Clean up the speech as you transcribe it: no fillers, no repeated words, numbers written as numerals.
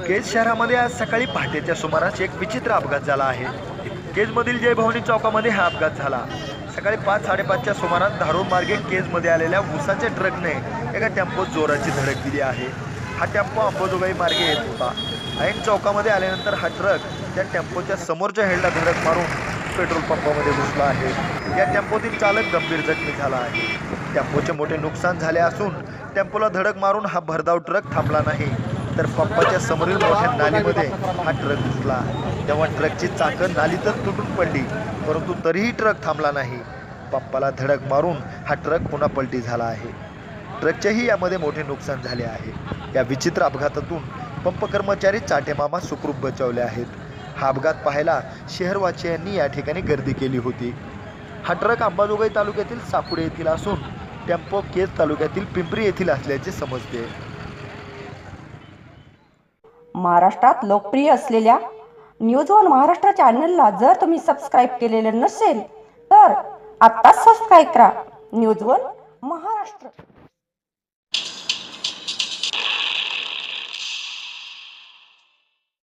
केज शहरामध्ये आज सकाळी पहाटेच्या सुमारास एक विचित्र अपघात झाला आहे। केजमधील जय भवानी चौकामध्ये हा अपघात झाला। सकाळी 5:30च्या सुमारास धारूर मार्गे केजमध्ये आलेल्या ऊसाच्या ट्रकने एका टेम्पोत जोराची धडक दिली आहे। हा टेम्पो अंबाजोगाई मार्गे येत होता। ऐन चौकामध्ये आल्यानंतर हा ट्रक त्या टेम्पोच्या समोरच्या हेडला धडक मारून पेट्रोल पंपामध्ये घुसला आहे। या टेम्पोतील चालक गंभीर जखमी झाला आहे। टेम्पोचे मोठे नुकसान झाले असून टेम्पोला धडक मारून हा भरधाव ट्रक थांबला नाही, तर पंपाच्या समोरील मोठ्या नालीमध्ये हा ट्रक घुसला। तेव्हा ट्रकची चाकं नालीतच तुटून पडली, परंतु तरीही ट्रक थांबला नाही। पंपाला धडक मारून हा ट्रक पुन्हा पलटी झाला आहे। ट्रकचेही यामध्ये मोठे नुकसान झाले आहे। या विचित्र अपघातातून पंप कर्मचारी चाटेमामा सुखरूप बचावले आहेत। हा अपघात पाहायला शहरवासियांनी या ठिकाणी गर्दी केली होती। हा ट्रक अंबाजोगाई तालुक्यातील साकुडे येथील असून टेम्पो केज तालुक्यातील पिंपरी येथील असल्याचे समजते। महाराष्ट्रात लोकप्रिय असलेल्या न्यूज वन महाराष्ट्र चॅनलला जर तुम्ही सबस्क्राईब केलेले नसेल तर आत्ताच सबस्क्राईब करा। News one Maharashtra.